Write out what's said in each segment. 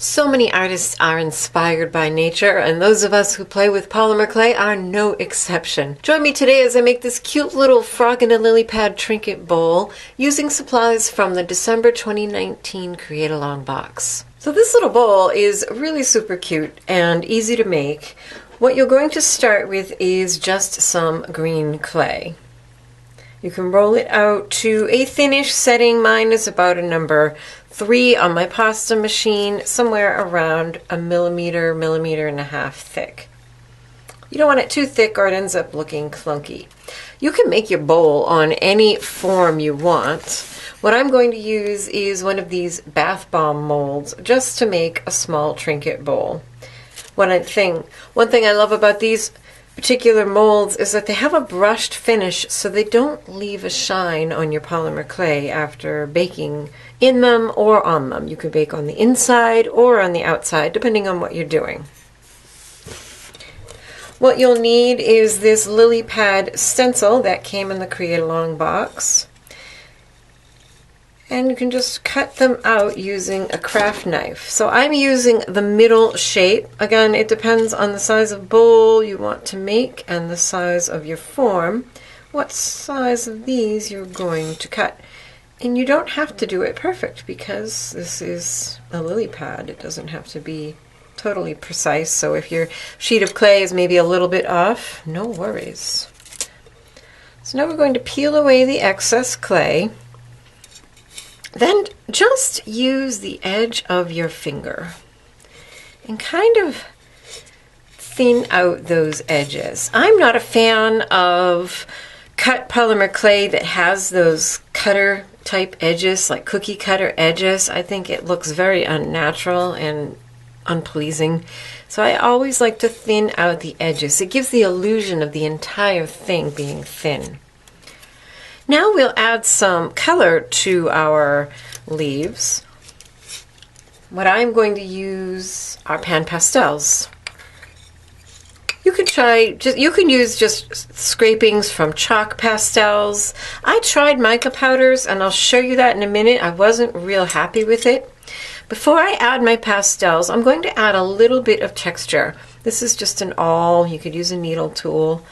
So many artists are inspired by nature, and those of us who play with polymer clay are no exception. Join me today as I make this cute little frog in a lily pad trinket bowl using supplies from the December 2019 Create Along box. So this little bowl is really super cute and easy to make. What you're going to start with is just some green clay. You can roll it out to a thinnish setting. Mine is about a number 3 on my pasta machine, somewhere around a millimeter and a half thick. You don't want it too thick or it ends up looking clunky. You can make your bowl on any form you want. What I'm going to use is one of these bath bomb molds just to make a small trinket bowl. One thing I love about these particular molds is that they have a brushed finish, so they don't leave a shine on your polymer clay after baking in them or on them. You can bake on the inside or on the outside, depending on what you're doing. What you'll need is this Lily Pad stencil that came in the Create Along box. And you can just cut them out using a craft knife. So I'm using the middle shape. Again, it depends on the size of bowl you want to make and the size of your form, what size of these you're going to cut. And you don't have to do it perfect because this is a lily pad. It doesn't have to be totally precise. So if your sheet of clay is maybe a little bit off, no worries. So now we're going to peel away the excess clay. Then just use the edge of your finger and kind of thin out those edges. I'm not a fan of cut polymer clay that has those cutter type edges, like cookie cutter edges. I think it looks very unnatural and unpleasing. So I always like to thin out the edges. It gives the illusion of the entire thing being thin. Now we'll add some color to our leaves. What I'm going to use are pan pastels. You can use just scrapings from chalk pastels. I tried mica powders and I'll show you that in a minute. I wasn't real happy with it. Before I add my pastels, I'm going to add a little bit of texture. This is just an awl. You could use a needle tool.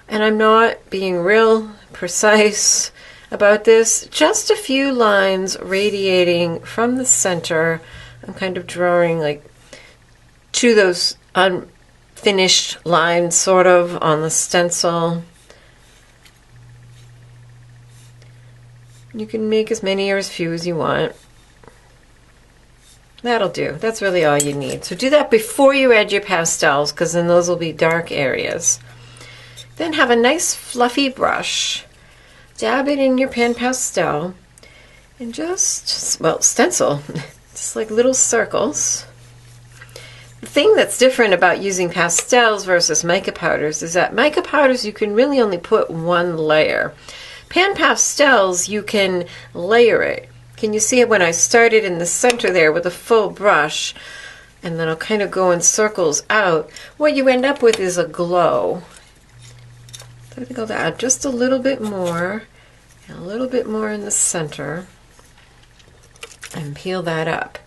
And I'm not being real precise about this. Just a few lines radiating from the center. I'm kind of drawing like to those unfinished lines sort of on the stencil. You can make as many or as few as you want. That'll do. That's really all you need. So do that before you add your pastels, because then those will be dark areas. Then have a nice fluffy brush, dab it in your pan pastel, and just, well, stencil, just like little circles. The thing that's different about using pastels versus mica powders is that mica powders you can really only put one layer. Pan pastels you can layer it. Can you see it when I started in the center there with a full brush, and then I'll kind of go in circles out. What you end up with is a glow. I think I'll add just a little bit more, and a little bit more in the center, and peel that up.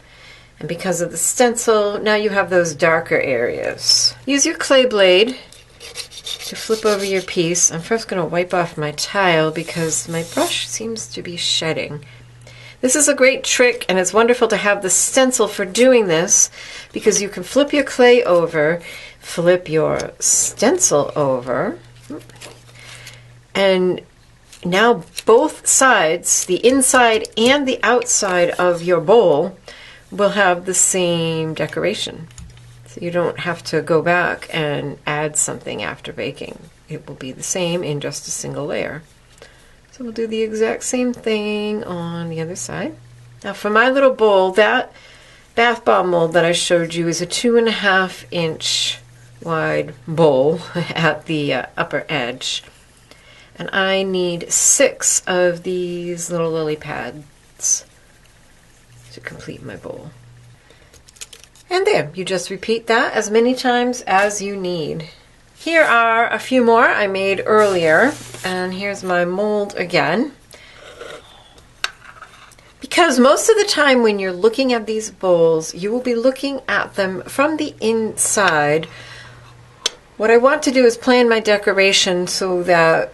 And because of the stencil, now you have those darker areas. Use your clay blade to flip over your piece. I'm first going to wipe off my tile because my brush seems to be shedding. This is a great trick, and it's wonderful to have the stencil for doing this because you can flip your clay over, flip your stencil over, and now both sides, the inside and the outside of your bowl, will have the same decoration. So you don't have to go back and add something after baking. It will be the same in just a single layer. So we'll do the exact same thing on the other side. Now for my little bowl, that bath bomb mold that I showed you is a 2.5 inch wide bowl at the upper edge. And I need 6 of these little lily pads to complete my bowl. And there, you just repeat that as many times as you need. Here are a few more I made earlier, and here's my mold again. Because most of the time when you're looking at these bowls, you will be looking at them from the inside. What I want to do is plan my decoration so that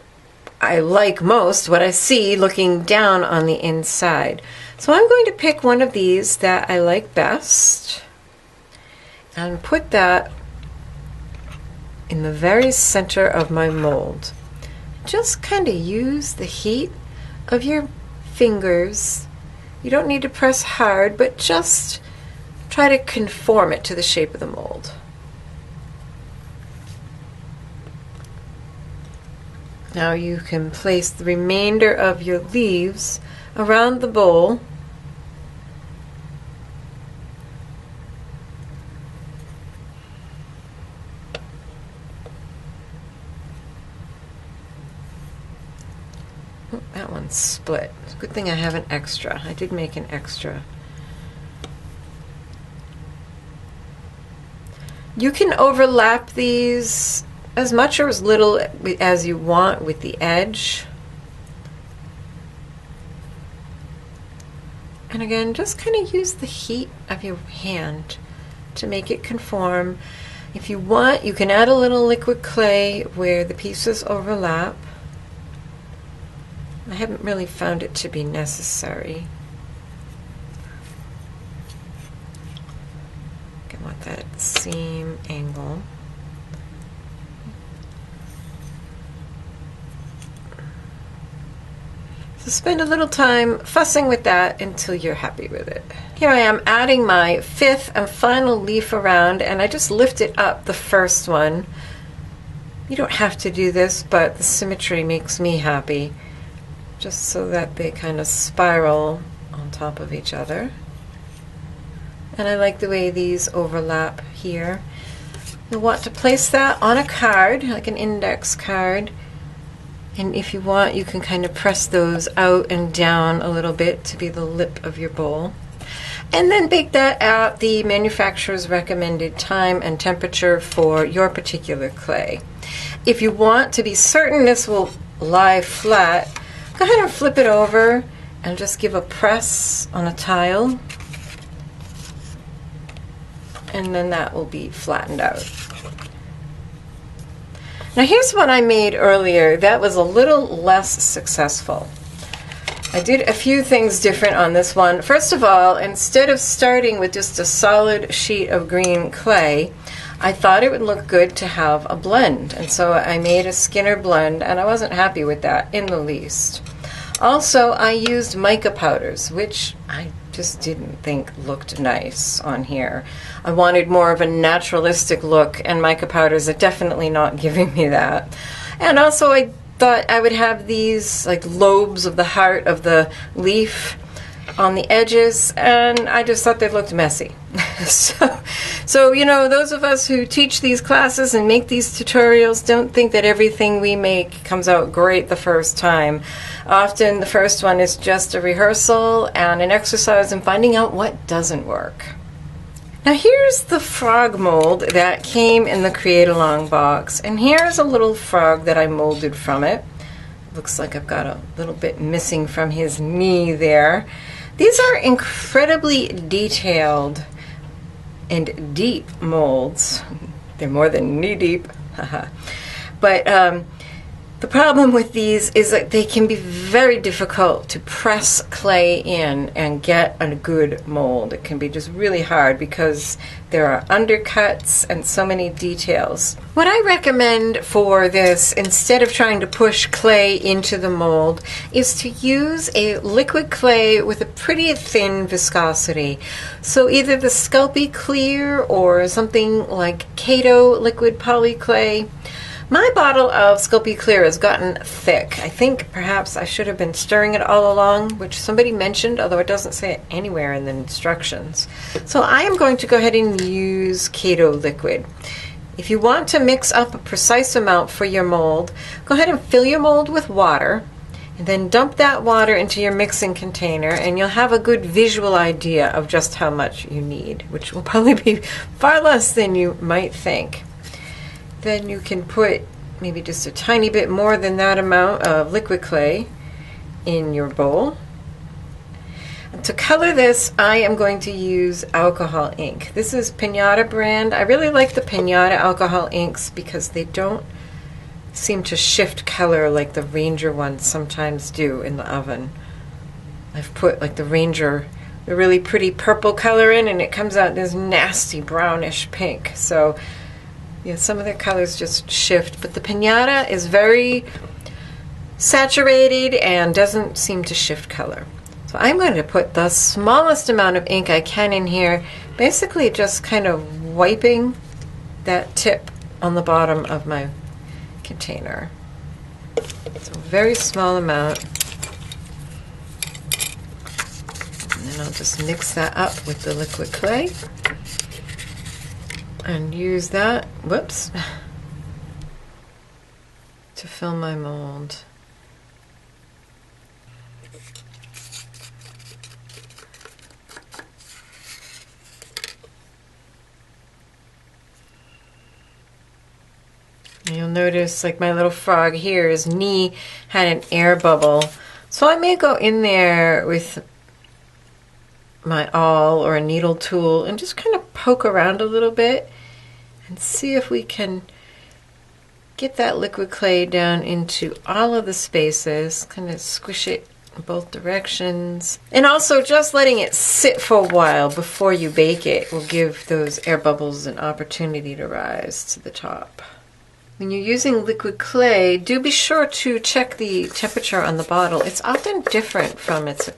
I like most what I see looking down on the inside. So I'm going to pick one of these that I like best and put that in the very center of my mold. Just kind of use the heat of your fingers. You don't need to press hard, but just try to conform it to the shape of the mold. Now you can place the remainder of your leaves around the bowl. Oh, that one's split. It's a good thing I have an extra. I did make an extra. You can overlap these as much or as little as you want with the edge. And again, just kind of use the heat of your hand to make it conform. If you want, you can add a little liquid clay where the pieces overlap. I haven't really found it to be necessary. I want that at the seam angle. So spend a little time fussing with that until you're happy with it. Here I am adding my fifth and final leaf around, and I just lifted up the first one. You don't have to do this, but the symmetry makes me happy, just so that they kind of spiral on top of each other. And I like the way these overlap here. You'll want to place that on a card, like an index card. And if you want, you can kind of press those out and down a little bit to be the lip of your bowl. And then bake that at the manufacturer's recommended time and temperature for your particular clay. If you want to be certain this will lie flat, go ahead and flip it over and just give a press on a tile. And then that will be flattened out. Now here's what I made earlier that was a little less successful. I did a few things different on this one. First of all, instead of starting with just a solid sheet of green clay, I thought it would look good to have a blend. And so I made a Skinner blend, and I wasn't happy with that in the least. Also, I used mica powders, which I just didn't think looked nice on here. I wanted more of a naturalistic look, and mica powders are definitely not giving me that. And also I thought I would have these like lobes of the heart of the leaf on the edges, and I just thought they looked messy. So, you know, those of us who teach these classes and make these tutorials don't think that everything we make comes out great the first time. Often the first one is just a rehearsal and an exercise in finding out what doesn't work. Now here's the frog mold that came in the Create Along box, and here's a little frog that I molded from it. Looks like I've got a little bit missing from his knee there. These are incredibly detailed and deep molds. They're more than knee deep. But the problem with these is that they can be very difficult to press clay in and get a good mold. It can be just really hard because there are undercuts and so many details. What I recommend for this, instead of trying to push clay into the mold, is to use a liquid clay with a pretty thin viscosity. So either the Sculpey Clear or something like Kato liquid poly clay. My bottle of Sculpey Clear has gotten thick. I think perhaps I should have been stirring it all along, which somebody mentioned, although it doesn't say it anywhere in the instructions. So I am going to go ahead and use Kato liquid. If you want to mix up a precise amount for your mold, go ahead and fill your mold with water, and then dump that water into your mixing container, and you'll have a good visual idea of just how much you need, which will probably be far less than you might think. Then you can put maybe just a tiny bit more than that amount of liquid clay in your bowl. to color this, I am going to use alcohol ink. This is Pinata brand. I really like the Pinata alcohol inks because they don't seem to shift color like the Ranger ones sometimes do in the oven. I've put like the Ranger, the really pretty purple color in, and it comes out this nasty brownish pink. So yeah, some of their colors just shift, but the Pinata is very saturated and doesn't seem to shift color. So I'm going to put the smallest amount of ink I can in here, basically just kind of wiping that tip on the bottom of my container. So a very small amount. And then I'll just mix that up with the liquid clay and use that, whoops, to fill my mold. You'll notice like my little frog here, his knee had an air bubble. So I may go in there with my awl or a needle tool and just kind of poke around a little bit and see if we can get that liquid clay down into all of the spaces, kind of squish it in both directions. And also just letting it sit for a while before you bake it will give those air bubbles an opportunity to rise to the top. When you're using liquid clay, do be sure to check the temperature on the bottle. It's often different from its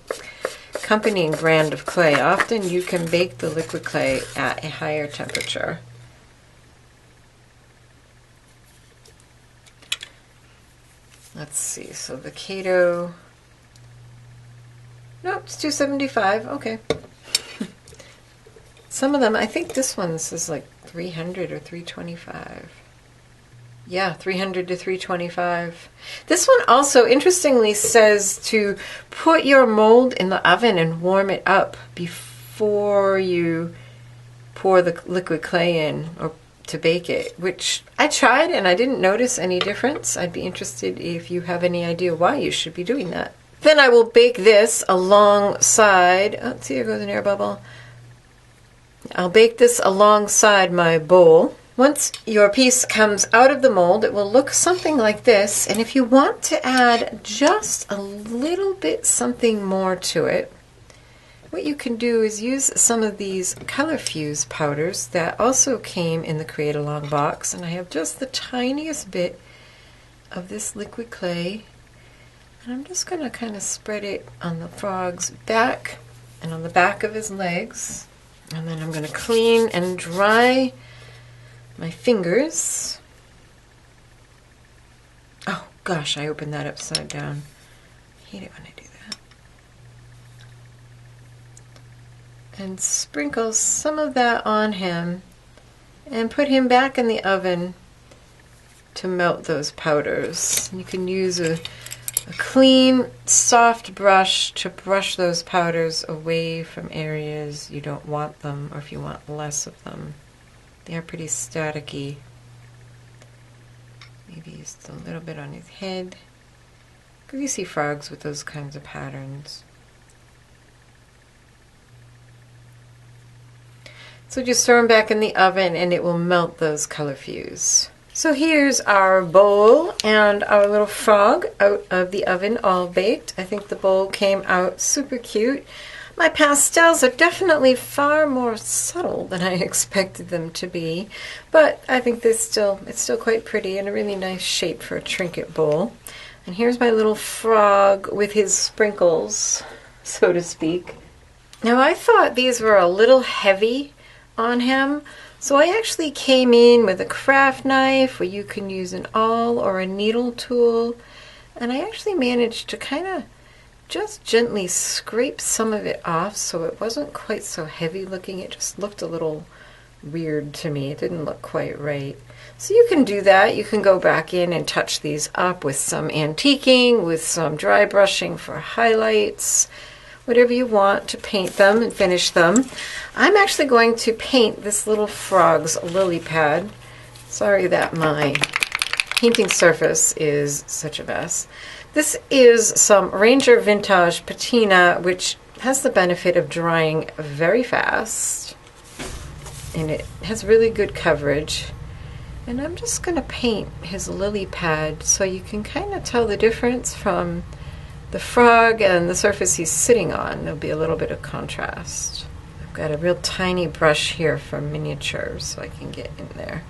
accompanying brand of clay. Often you can bake the liquid clay at a higher temperature. Let's see, so the Kato, nope, it's 275, okay. Some of them, I think this one's is like 300 or 325. Yeah, 300 to 325. This one also interestingly says to put your mold in the oven and warm it up before you pour the liquid clay in or to bake it, which I tried and I didn't notice any difference. I'd be interested if you have any idea why you should be doing that. Then I will bake this alongside, oh, see, there goes an air bubble. I'll bake this alongside my bowl. Once your piece comes out of the mold, it will look something like this. And if you want to add just a little bit something more to it, what you can do is use some of these color fuse powders that also came in the Create Along box. And I have just the tiniest bit of this liquid clay. And I'm just going to kind of spread it on the frog's back and on the back of his legs. And then I'm going to clean and dry my fingers. Oh gosh, I opened that upside down. I hate it when I do that. And sprinkle some of that on him and put him back in the oven to melt those powders. You can use a clean, soft brush to brush those powders away from areas you don't want them, or if you want less of them. They are pretty staticky. Maybe just a little bit on his head. Because you see frogs with those kinds of patterns. So just throw them back in the oven and it will melt those color fuse. So here's our bowl and our little frog out of the oven all baked. I think the bowl came out super cute. My pastels are definitely far more subtle than I expected them to be, but I think it's still quite pretty and a really nice shape for a trinket bowl. And here's my little frog with his sprinkles, so to speak. Now I thought these were a little heavy on him, so I actually came in with a craft knife where you can use an awl or a needle tool, and I actually managed to kind of just gently scrape some of it off so it wasn't quite so heavy looking. It just looked a little weird to me. It didn't look quite right. So you can do that. You can go back in and touch these up with some antiquing, with some dry brushing for highlights, whatever you want to paint them and finish them. I'm actually going to paint this little frog's lily pad. Sorry that my painting surface is such a mess. This is some Ranger Vintage Patina, which has the benefit of drying very fast, and it has really good coverage. And I'm just going to paint his lily pad so you can kind of tell the difference from the frog and the surface he's sitting on. There'll be a little bit of contrast. I've got a real tiny brush here for miniatures so I can get in there.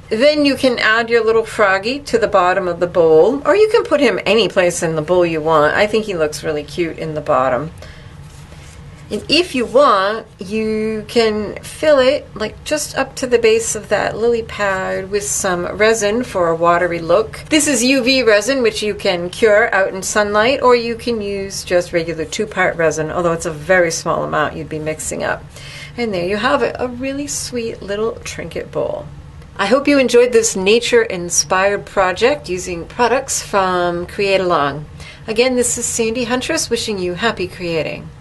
Then you can add your little froggy to the bottom of the bowl, or you can put him any place in the bowl you want. I think he looks really cute in the bottom. And if you want, you can fill it like just up to the base of that lily pad with some resin for a watery look. This is UV resin, which you can cure out in sunlight, or you can use just regular 2-part resin, although it's a very small amount you'd be mixing up. And there you have it, a really sweet little trinket bowl. I hope you enjoyed this nature-inspired project using products from Create Along. Again, this is Sandy Huntress wishing you happy creating.